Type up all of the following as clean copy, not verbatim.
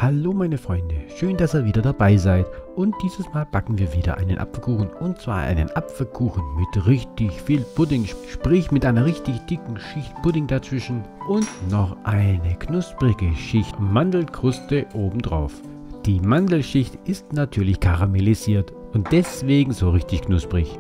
Hallo meine Freunde, schön, dass ihr wieder dabei seid und dieses Mal backen wir wieder einen Apfelkuchen und zwar einen Apfelkuchen mit richtig viel Pudding, sprich mit einer richtig dicken Schicht Pudding dazwischen und noch eine knusprige Schicht Mandelkruste obendrauf. Die Mandelschicht ist natürlich karamellisiert und deswegen so richtig knusprig.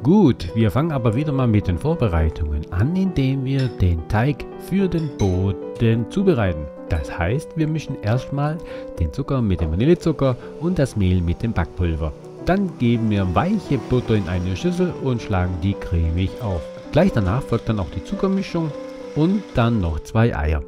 Gut, wir fangen aber wieder mal mit den Vorbereitungen an, indem wir den Teig für den Boden zubereiten. Das heißt, wir mischen erstmal den Zucker mit dem Vanillezucker und das Mehl mit dem Backpulver. Dann geben wir weiche Butter in eine Schüssel und schlagen die cremig auf. Gleich danach folgt dann auch die Zuckermischung und dann noch 2 Eier.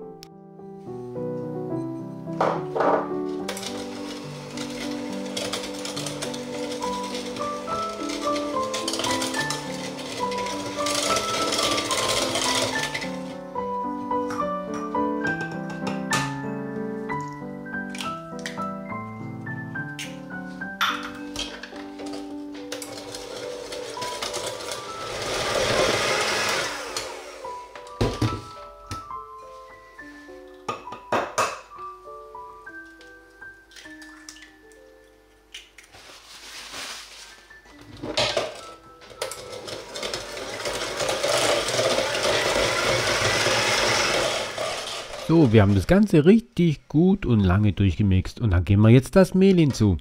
So, wir haben das Ganze richtig gut und lange durchgemixt und dann geben wir jetzt das Mehl hinzu.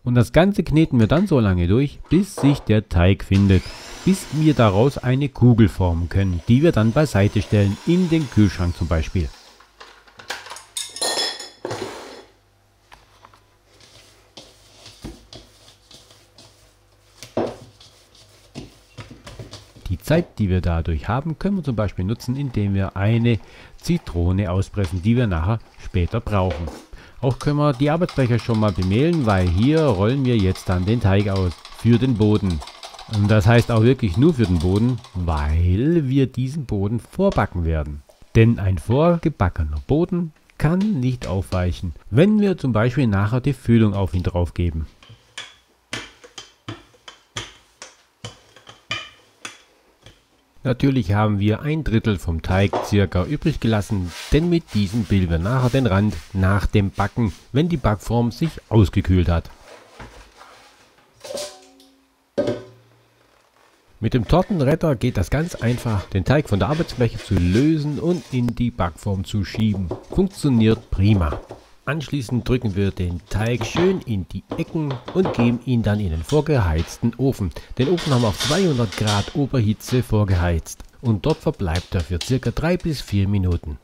Und das Ganze kneten wir dann so lange durch, bis sich der Teig findet, bis wir daraus eine Kugel formen können, die wir dann beiseite stellen, in den Kühlschrank zum Beispiel. Die Zeit, die wir dadurch haben, können wir zum Beispiel nutzen, indem wir eine Zitrone auspressen, die wir nachher später brauchen. Auch können wir die Arbeitsbecher schon mal bemehlen, weil hier rollen wir jetzt dann den Teig aus für den Boden. Und das heißt auch wirklich nur für den Boden, weil wir diesen Boden vorbacken werden. Denn ein vorgebackener Boden kann nicht aufweichen, wenn wir zum Beispiel nachher die Füllung auf ihn drauf geben. Natürlich haben wir 1/3 vom Teig circa übrig gelassen, denn mit diesem bilden wir nachher den Rand nach dem Backen, wenn die Backform sich ausgekühlt hat. Mit dem Tortenretter geht das ganz einfach, den Teig von der Arbeitsfläche zu lösen und in die Backform zu schieben. Funktioniert prima. Anschließend drücken wir den Teig schön in die Ecken und geben ihn dann in den vorgeheizten Ofen. Den Ofen haben wir auf 200 Grad Oberhitze vorgeheizt und dort verbleibt er für ca. 3 bis 4 Minuten.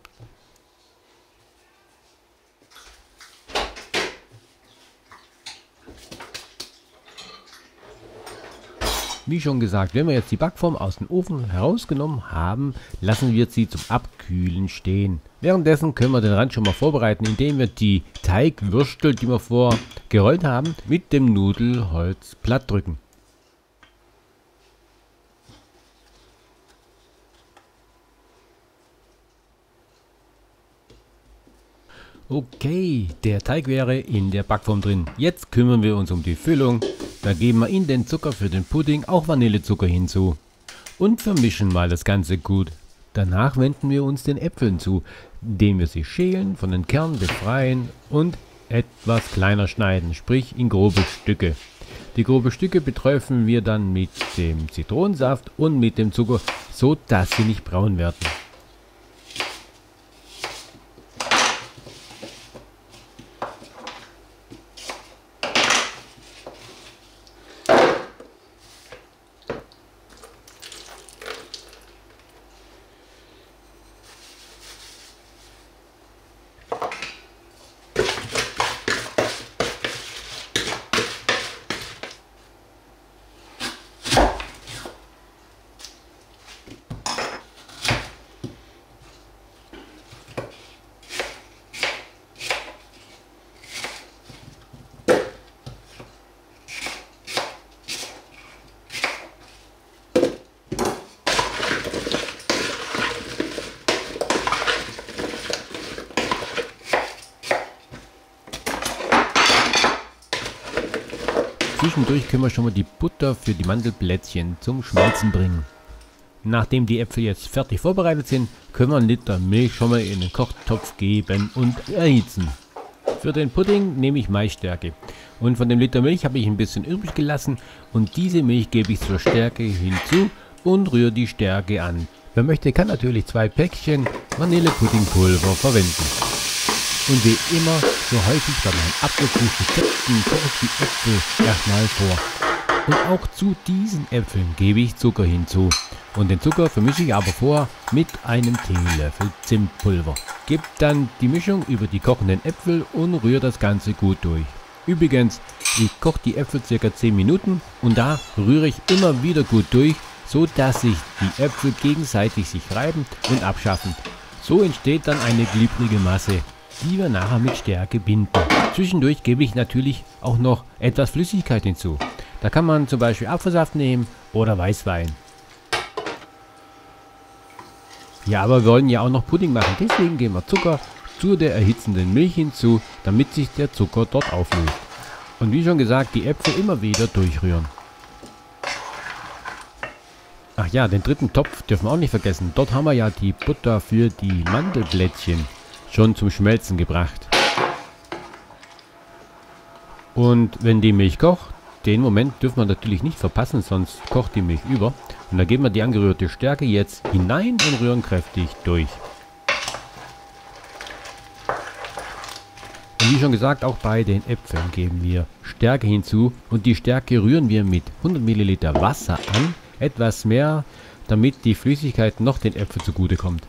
Wie schon gesagt, wenn wir jetzt die Backform aus dem Ofen herausgenommen haben, lassen wir sie zum Abkühlen stehen. Währenddessen können wir den Rand schon mal vorbereiten, indem wir die Teigwürstel, die wir vorgerollt haben, mit dem Nudelholz platt drücken. Okay, der Teig wäre in der Backform drin. Jetzt kümmern wir uns um die Füllung. Da geben wir in den Zucker für den Pudding auch Vanillezucker hinzu. Und vermischen mal das Ganze gut. Danach wenden wir uns den Äpfeln zu, indem wir sie schälen, von den Kernen befreien und etwas kleiner schneiden, sprich in grobe Stücke. Die grobe Stücke beträufeln wir dann mit dem Zitronensaft und mit dem Zucker, so dass sie nicht braun werden. zwischendurch können wir schon mal die Butter für die Mandelblättchen zum Schmelzen bringen. Nachdem die Äpfel jetzt fertig vorbereitet sind, können wir einen Liter Milch schon mal in den Kochtopf geben und erhitzen. Für den Pudding nehme ich Maisstärke. Und von dem Liter Milch habe ich ein bisschen übrig gelassen und diese Milch gebe ich zur Stärke hinzu und rühre die Stärke an. Wer möchte, kann natürlich 2 Päckchen Vanillepuddingpulver verwenden. Und wie immer, so häufig bei meinen Apfelkuchenrezepten koche ich die Äpfel erstmal vor. Und auch zu diesen Äpfeln gebe ich Zucker hinzu. Und den Zucker vermische ich aber vor mit einem Teelöffel Zimtpulver. Gebe dann die Mischung über die kochenden Äpfel und rühre das Ganze gut durch. Übrigens, ich koche die Äpfel ca. 10 Minuten und da rühre ich immer wieder gut durch, so dass sich die Äpfel gegenseitig sich reiben und abschaffen. So entsteht dann eine glibbrige Masse, die wir nachher mit Stärke binden. Zwischendurch gebe ich natürlich auch noch etwas Flüssigkeit hinzu. Da kann man zum Beispiel Apfelsaft nehmen oder Weißwein. Ja, aber wir wollen ja auch noch Pudding machen, deswegen geben wir Zucker zu der erhitzenden Milch hinzu, damit sich der Zucker dort auflöst. Und wie schon gesagt, die Äpfel immer wieder durchrühren. Ach ja, den dritten Topf dürfen wir auch nicht vergessen. Dort haben wir ja die Butter für die Mandelblättchen schon zum Schmelzen gebracht. Und wenn die Milch kocht, den Moment dürfen wir natürlich nicht verpassen, sonst kocht die Milch über. Und da geben wir die angerührte Stärke jetzt hinein und rühren kräftig durch. Und wie schon gesagt, auch bei den Äpfeln geben wir Stärke hinzu. Und die Stärke rühren wir mit 100 Milliliter Wasser an. Etwas mehr, damit die Flüssigkeit noch den Äpfeln zugute kommt.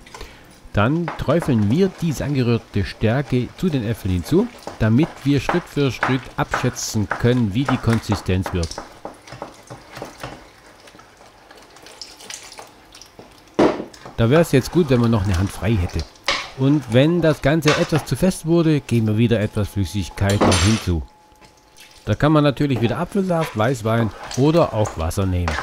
Dann träufeln wir diese angerührte Stärke zu den Äpfeln hinzu, damit wir Schritt für Schritt abschätzen können, wie die Konsistenz wird. Da wäre es jetzt gut, wenn man noch eine Hand frei hätte. Und wenn das Ganze etwas zu fest wurde, geben wir wieder etwas Flüssigkeit noch hinzu. Da kann man natürlich wieder Apfelsaft, Weißwein oder auch Wasser nehmen.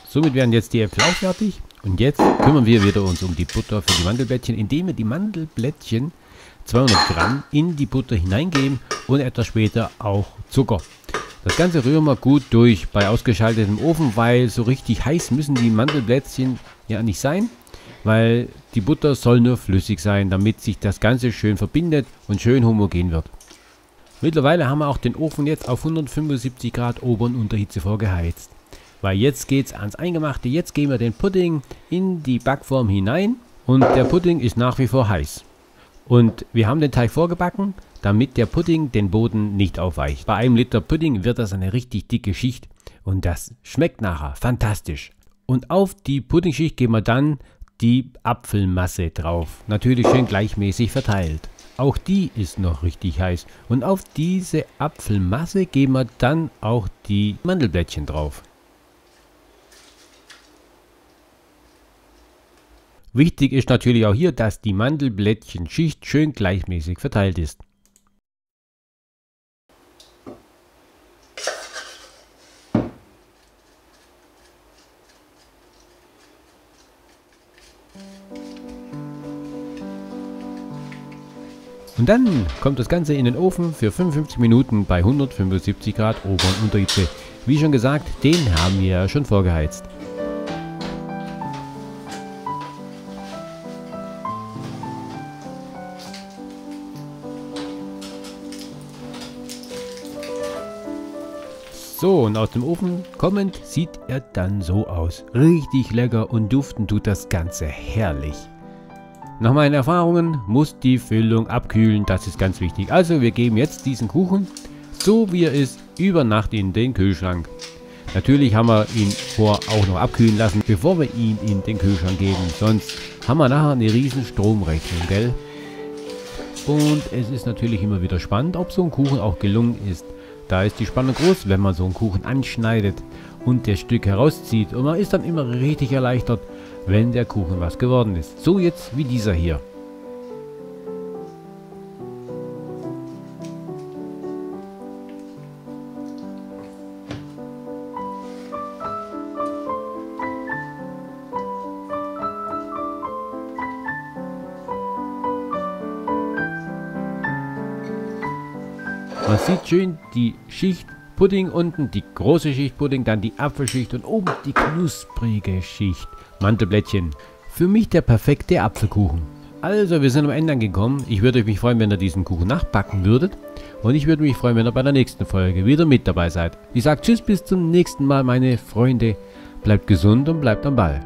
Somit werden jetzt die Äpfel auch fertig. Und jetzt kümmern wir wieder uns um die Butter für die Mandelblättchen, indem wir die Mandelblättchen 200 Gramm in die Butter hineingeben und etwas später auch Zucker. Das Ganze rühren wir gut durch bei ausgeschaltetem Ofen, weil so richtig heiß müssen die Mandelblättchen ja nicht sein, weil die Butter soll nur flüssig sein, damit sich das Ganze schön verbindet und schön homogen wird. Mittlerweile haben wir auch den Ofen jetzt auf 175 Grad Ober- und Unterhitze vorgeheizt. Weil jetzt geht es ans Eingemachte, jetzt geben wir den Pudding in die Backform hinein und der Pudding ist nach wie vor heiß. Und wir haben den Teig vorgebacken, damit der Pudding den Boden nicht aufweicht. Bei einem Liter Pudding wird das eine richtig dicke Schicht und das schmeckt nachher fantastisch. Und auf die Puddingschicht geben wir dann die Apfelmasse drauf, natürlich schön gleichmäßig verteilt. Auch die ist noch richtig heiß und auf diese Apfelmasse geben wir dann auch die Mandelblättchen drauf. Wichtig ist natürlich auch hier, dass die Mandelblättchenschicht schön gleichmäßig verteilt ist. Und dann kommt das Ganze in den Ofen für 55 Minuten bei 175 Grad Ober- und Unterhitze. Wie schon gesagt, den haben wir ja schon vorgeheizt. So, und aus dem Ofen kommend sieht er dann so aus. Richtig lecker und duften tut das Ganze herrlich. Nach meinen Erfahrungen muss die Füllung abkühlen, das ist ganz wichtig. Also wir geben jetzt diesen Kuchen, so wie er ist, über Nacht in den Kühlschrank. Natürlich haben wir ihn vorher auch noch abkühlen lassen, bevor wir ihn in den Kühlschrank geben. Sonst haben wir nachher eine riesen Stromrechnung, gell? Und es ist natürlich immer wieder spannend, ob so ein Kuchen auch gelungen ist. Da ist die Spannung groß, wenn man so einen Kuchen anschneidet und das Stück herauszieht. Und man ist dann immer richtig erleichtert, wenn der Kuchen was geworden ist. So jetzt wie dieser hier. Man sieht schön die Schicht Pudding unten, die große Schicht Pudding, dann die Apfelschicht und oben die knusprige Schicht Mandelblättchen. Für mich der perfekte Apfelkuchen. Also, wir sind am Ende angekommen. Ich würde mich freuen, wenn ihr diesen Kuchen nachbacken würdet. Und ich würde mich freuen, wenn ihr bei der nächsten Folge wieder mit dabei seid. Ich sage tschüss, bis zum nächsten Mal, meine Freunde. Bleibt gesund und bleibt am Ball.